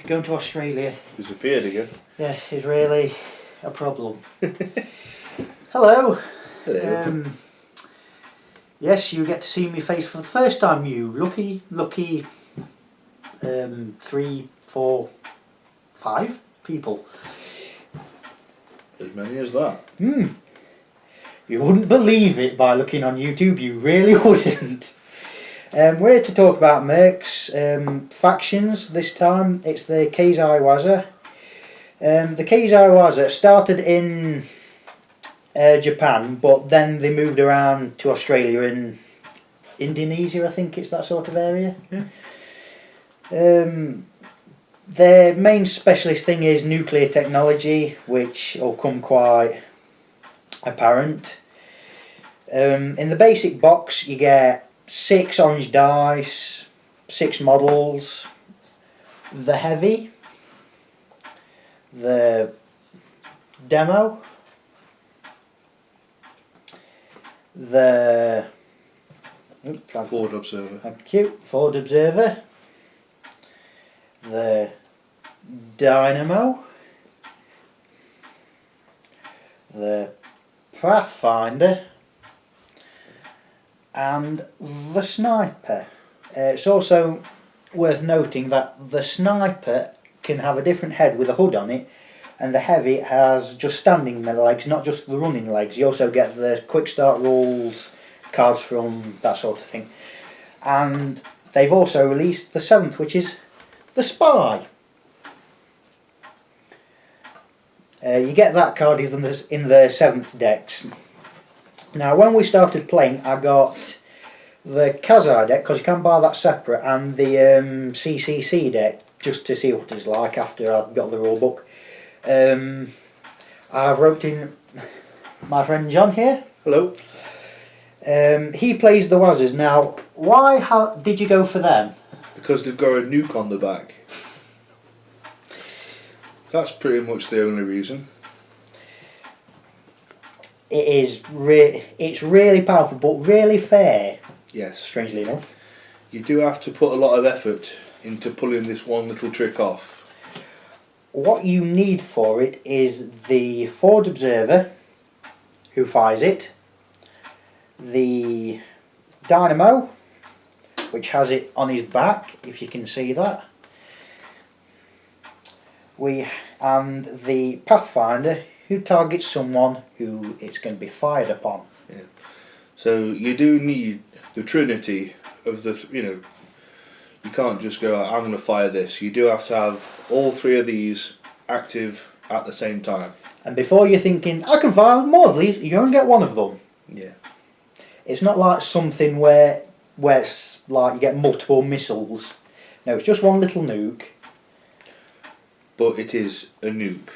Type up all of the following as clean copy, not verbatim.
Going to Australia, Disappeared again. yeah, is really a problem. Hello. Hello. Yes, you get to see me face for the first time. You lucky 3, 4, 5 people. As many as that. You wouldn't believe it by looking on YouTube. You really wouldn't. We're here to talk about MERCS factions this time. It's the Kaszi Waza. The Kaszi Waza started in Japan, but then they moved around to Australia and Indonesia, I think it's that sort of area. Yeah. Their main specialist thing is nuclear technology, which will come quite apparent. In the basic box you get 6 orange dice, 6 models, the heavy, the demo, the Ford Observer. thank you, Ford Observer, the Dynamo, the Pathfinder, and the Sniper. It's also worth noting that the Sniper can have a different head with a hood on it, and the heavy has just standing legs, not just the running legs. You also get the quick start rules, cards from that sort of thing. And they've also released the 7th, which is the Spy. You get that card in the 7th decks. Now, when we started playing, I got the Kaszi deck, because you can buy that separate, and the CCC deck, just to see what it's like after I got the rule book. I've roped in my friend John here. Hello. He plays the Wazas. Now, why did you go for them? Because they've got a nuke on the back. That's pretty much the only reason. It's really powerful, but really fair. Yes. Strangely enough. You do have to put a lot of effort into pulling this one little trick off. What you need for it is the Ford Observer, who fires it, the Dynamo, which has it on his back, if you can see that, and the Pathfinder, who targets someone who it's going to be fired upon. Yeah. So you do need the trinity of the, you can't just go, I'm going to fire this. You do have to have all 3 of these active at the same time. And before you're thinking, I can fire more of these, you only get 1 of them. Yeah. It's not like something where it's like you get multiple missiles. No, it's just 1 little nuke. But it is a nuke.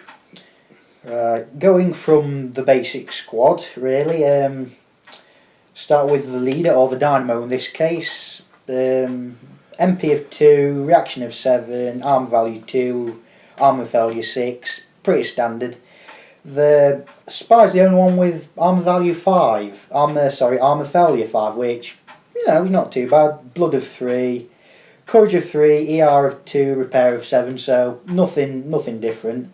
Going from the basic squad, really. Start with the leader, or the Dynamo in this case. MP of 2, reaction of 7, armor value 2, armor value 6, pretty standard. The Spy's the only one with armor value 5, armor value 5, which, is not too bad. Blood of 3, courage of 3, ER of 2, repair of 7, so nothing different.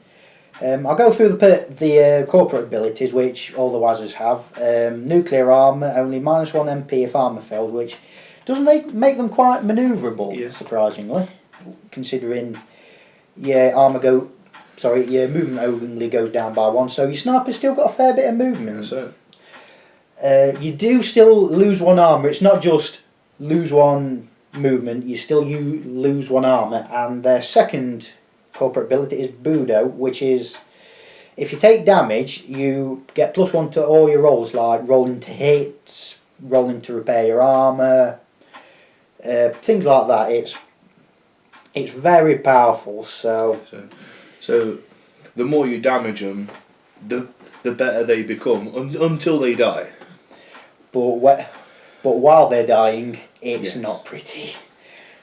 I'll go through the corporate abilities, which all the Wazas have. Nuclear armour, only -1 MP if armour failed, which doesn't make them quite manoeuvrable, surprisingly, considering your movement only goes down by 1, so your Sniper's still got a fair bit of movement. That's it. You do still lose 1 armour. It's not just lose 1 movement, you lose 1 armour, and their second corporate ability is Budo, which is, if you take damage, you get +1 to all your rolls, like rolling to hit, rolling to repair your armour, things like that. It's very powerful. So the more you damage them, the better they become until they die. But while they're dying, it's not pretty.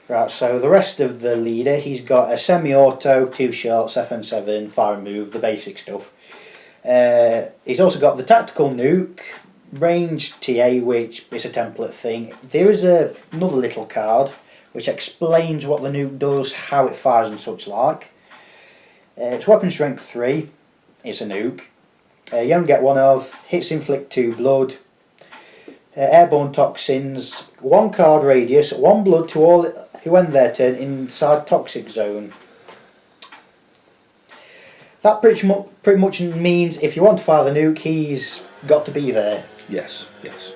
Right, so the rest of the leader, he's got a semi-auto, 2 shots, FN7, fire and move, the basic stuff. He's also got the tactical nuke, range TA, which is a template thing. There is another little card which explains what the nuke does, how it fires and such like. It's weapon strength 3, it's a nuke. You only get one of, hits inflict 2 blood, airborne toxins, 1 card radius, 1 blood to all who end their turn inside toxic zone. That pretty much means if you want to fire the nuke, he's got to be there. Yes, yes.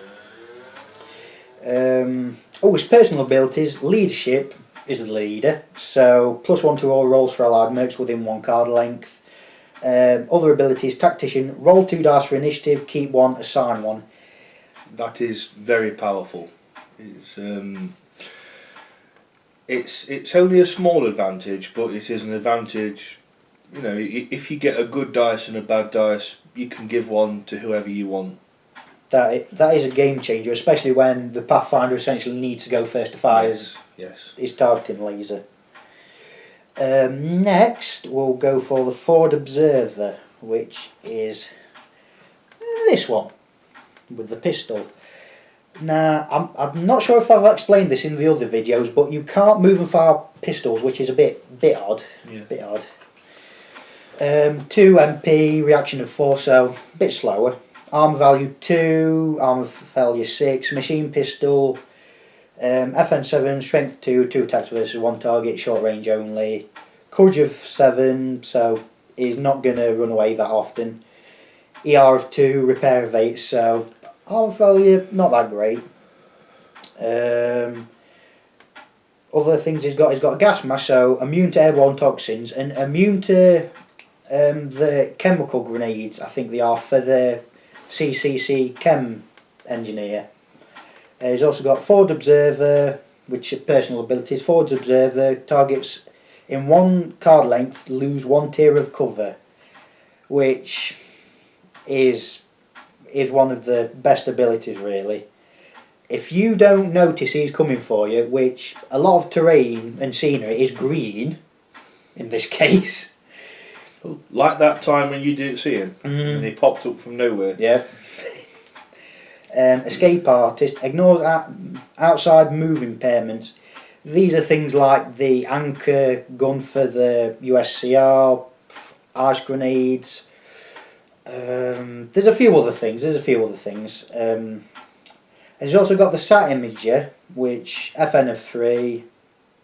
His personal abilities, leadership is the leader, so +1 to all rolls for allied mercs within 1 card length. Other abilities, tactician, roll 2 dice for initiative, keep 1, assign 1. That is very powerful. It's only a small advantage, but it is an advantage. You know, if you get a good dice and a bad dice, you can give one to whoever you want. That is a game changer, especially when the Pathfinder essentially needs to go first to fire his targeting laser. Next, we'll go for the Forward Observer, which is this one with the pistol. Now, I'm not sure if I've explained this in the other videos, but you can't move and fire pistols, which is a bit odd. Yeah. Bit odd. 2 MP, reaction of 4, so a bit slower. Armour value 2, armour failure 6, machine pistol, FN 7, strength 2, 2 attacks versus 1 target, short range only. Courage of 7, so he's not going to run away that often. ER of 2, repair of 8, so armour failure not that great. Other things he's got a gas mask, so immune to airborne toxins and immune to the chemical grenades, I think they are, for the CCC Chem engineer. He's also got Forward Observer, which are personal abilities. Forward Observer, targets in 1 card length lose 1 tier of cover, which is one of the best abilities really. If you don't notice he's coming for you, which a lot of terrain and scenery is green in this case. Like that time when you didn't see him and he popped up from nowhere. Yeah. Escape Artist ignores outside move impairments. These are things like the anchor gun for the USCR, ice grenades. There's a few other things. And he's also got the Sat Imager, which FN of 3,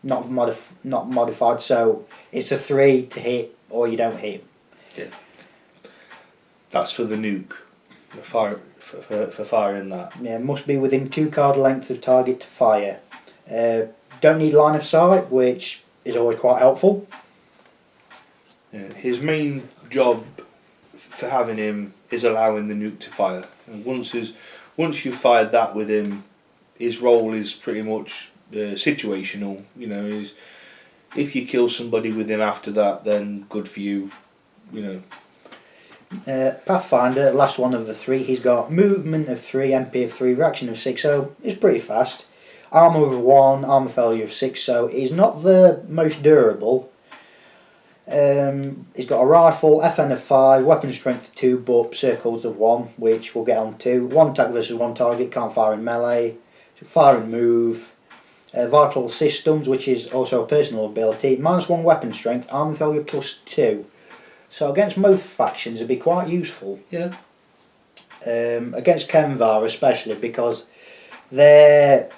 not modified, so it's a 3 to hit or you don't hit. Yeah. That's for the nuke. For firing that. Yeah, must be within 2 card length of target to fire. Don't need line of sight, which is always quite helpful. Yeah. His main job for having him is allowing the nuke to fire. And once you've fired that with him, his role is pretty much situational. You know, if you kill somebody with him after that, then good for you. You know. Pathfinder, last one of the 3, he's got movement of 3, MP of 3, reaction of 6, so he's pretty fast. Armour of 1, armour failure of 6, so he's not the most durable. He's got a rifle, FN of 5, weapon strength 2, but circles of 1, which we'll get on to. 1 attack versus 1 target, can't fire in melee. Fire and move. Vital systems, which is also a personal ability. -1 weapon strength, armour failure +2. So against most factions it'd be quite useful. Yeah. Against Chemvar especially, because their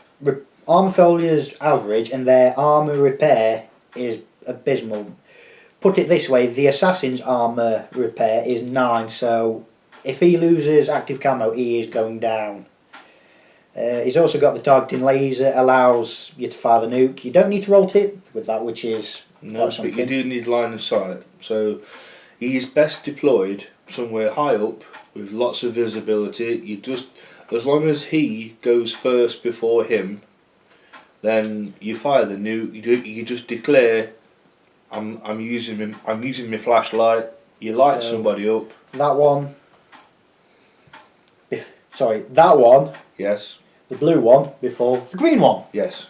armour failure is average and their armour repair is abysmal. Put it this way, the assassin's armour repair is 9, so if he loses active camo he is going down. He's also got the targeting laser, allows you to fire the nuke. You don't need to roll to hit with that, which is no, but you do need line of sight. So he's best deployed somewhere high up with lots of visibility. You just, as long as he goes first before him, then you fire the nuke. You just declare, I'm using my flashlight. You light somebody up. That one. That one. Yes. The blue one before the green one. Yes.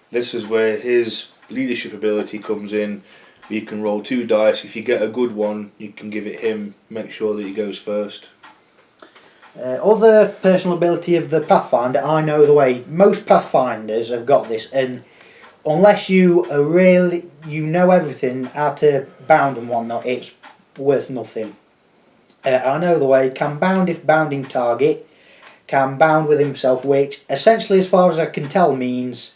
This is where his leadership ability comes in. You can roll 2 dice. If you get a good one, you can give it him. Make sure that he goes first. Other personal ability of the Pathfinder, I know the way. Most Pathfinders have got this, and unless you are really, you know everything, how to bound and whatnot, it's worth nothing. I know the way. Can bound if bounding target. Can bound with himself, which essentially, as far as I can tell, means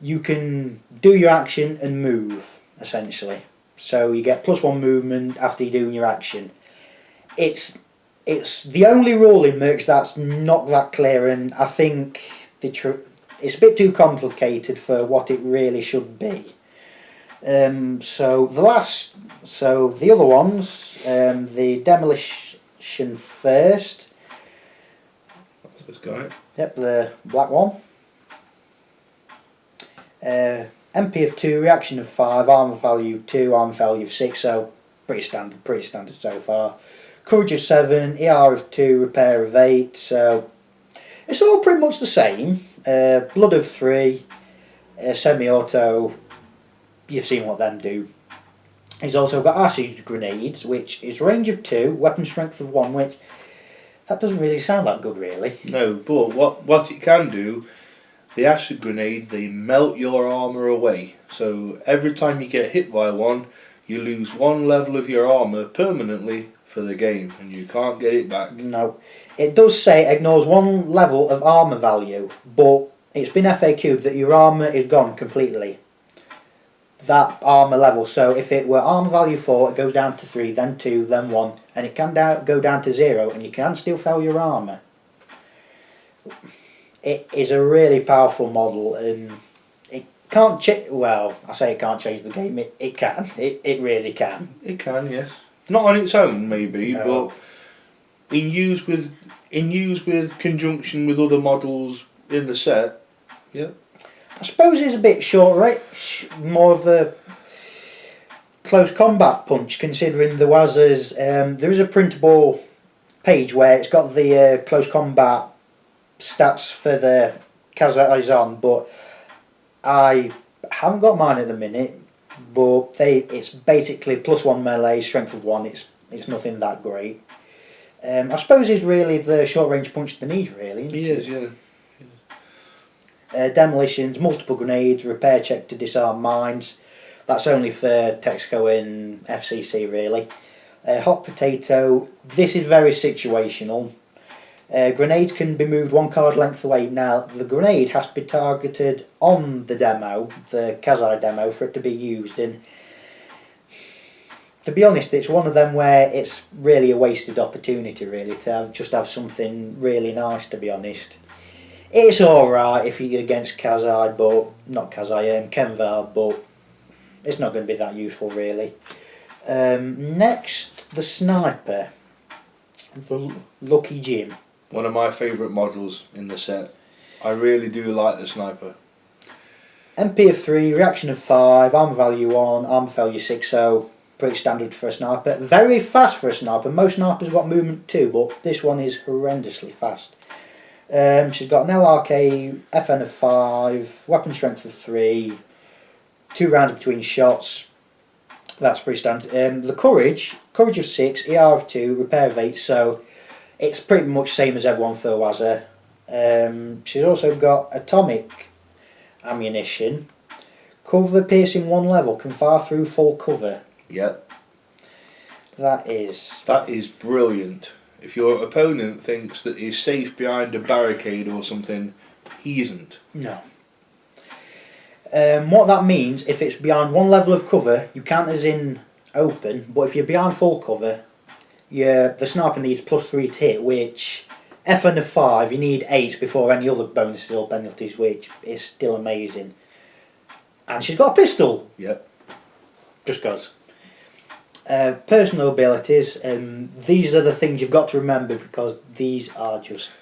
you can do your action and move, essentially. So you get +1 movement after you're doing your action. It's the only rule in MERCS that's not that clear, and I think it's a bit too complicated for what it really should be. So the other ones, the demolition first. That's this guy. Yep, the black one. MP of 2, reaction of 5, armour value 2, armour value of 6. So pretty standard so far. Courage of 7, ER of 2, repair of 8, so it's all pretty much the same. Blood of 3, semi-auto, you've seen what them do. He's also got acid grenades, which is range of 2, weapon strength of 1, which that doesn't really sound that good really. No, but what it can do, the acid grenades, they melt your armour away. So every time you get hit by one, you lose 1 level of your armour permanently for the game, and you can't get it back. No, it does say ignores 1 level of armour value, but it's been FAQ'd that your armour is gone completely. That armour level, so if it were armour value 4, it goes down to 3, then 2, then 1, and it can go down to 0, and you can still fail your armour. It is a really powerful model, and it can't well, I say it can't change the game, it can, it really can. It can, yes. Not on its own, maybe, No. but in use with conjunction with other models in the set, yeah. I suppose it's a bit short, right? More of a close combat punch, considering the Wazas. There is a printable page where it's got the close combat stats for the Kaszi on, but I haven't got mine at the minute. But it's basically +1 melee, strength of 1. It's nothing that great. I suppose it's really the short range punch they need, really. He is, yeah. Demolitions, multiple grenades, repair check to disarm mines. That's only for Texaco and FCC, really. Hot potato. This is very situational. Grenades can be moved 1 card length away. Now, the grenade has to be targeted on the demo, the Kaszi demo, for it to be used. And to be honest, it's one of them where it's really a wasted opportunity, really, to just have something really nice, to be honest. It's alright if you're against Kaszi, but not Kaszi, Kenvar, but it's not going to be that useful, really. Next, the sniper, the Lucky Jim. One of my favourite models in the set. I really do like the sniper. MP of 3, reaction of 5, armour value 1, armour value 6, so pretty standard for a sniper. Very fast for a sniper. Most snipers got movement 2, but this one is horrendously fast. She's got an LRK, FN of 5, weapon strength of 3, 2 rounds between shots. That's pretty standard. The courage of 6, ER of 2, repair of 8, so it's pretty much same as everyone for Waza. She's also got atomic ammunition. Cover piercing 1 level, can fire through full cover. Yep. That is brilliant. If your opponent thinks that he's safe behind a barricade or something, he isn't. No. What that means, if it's behind 1 level of cover, you count as in open, but if you're behind full cover, the sniper needs +3 to hit, which FN of 5, you need 8 before any other bonuses or penalties, which is still amazing. And she's got a pistol. Yep. Just goes. Personal abilities, these are the things you've got to remember, because these are just...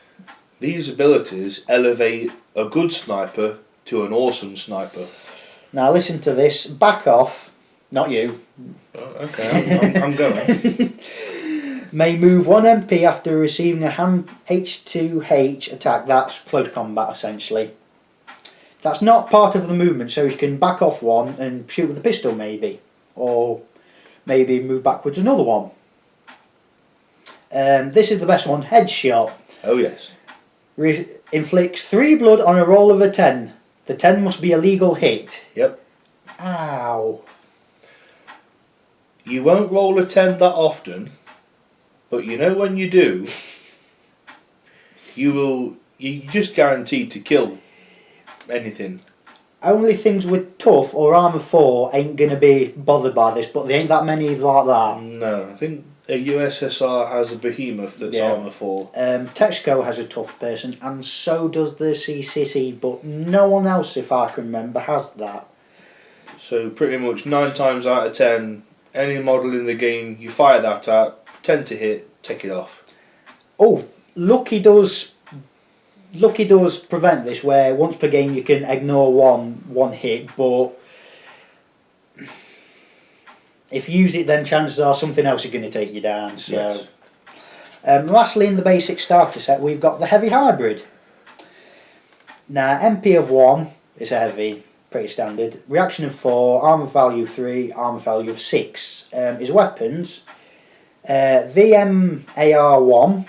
These abilities elevate a good sniper to an awesome sniper. Now listen to this. Back off. Not you. Oh, okay, I'm going. May move 1 MP after receiving a hand H2H attack. That's close combat, essentially. That's not part of the movement, so you can back off 1 and shoot with a pistol, maybe. Or maybe move backwards another 1. This is the best one. Headshot. Oh yes. Inflicts 3 blood on a roll of a 10. The 10 must be a legal hit. Yep. Ow. You won't roll a 10 that often, but you know when you do, you're just guaranteed to kill anything. Only things with tough or armour 4 ain't going to be bothered by this, but there ain't that many like that. No, I think a USSR has a behemoth that's armour 4. Texaco has a tough person, and so does the CCC, but no one else, if I can remember, has that. So pretty much 9 times out of 10, any model in the game you fire that at, 10 to hit, take it off. Oh, Lucky does prevent this, where once per game you can ignore one hit, but if you use it, then chances are something else is going to take you down. So, yes. Lastly, in the basic starter set, we've got the heavy hybrid. Now, MP of 1 is a heavy, pretty standard. Reaction of 4, armour value 3, armour value of 6. His weapons: VM AR 1,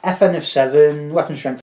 FN of 7, weapon strength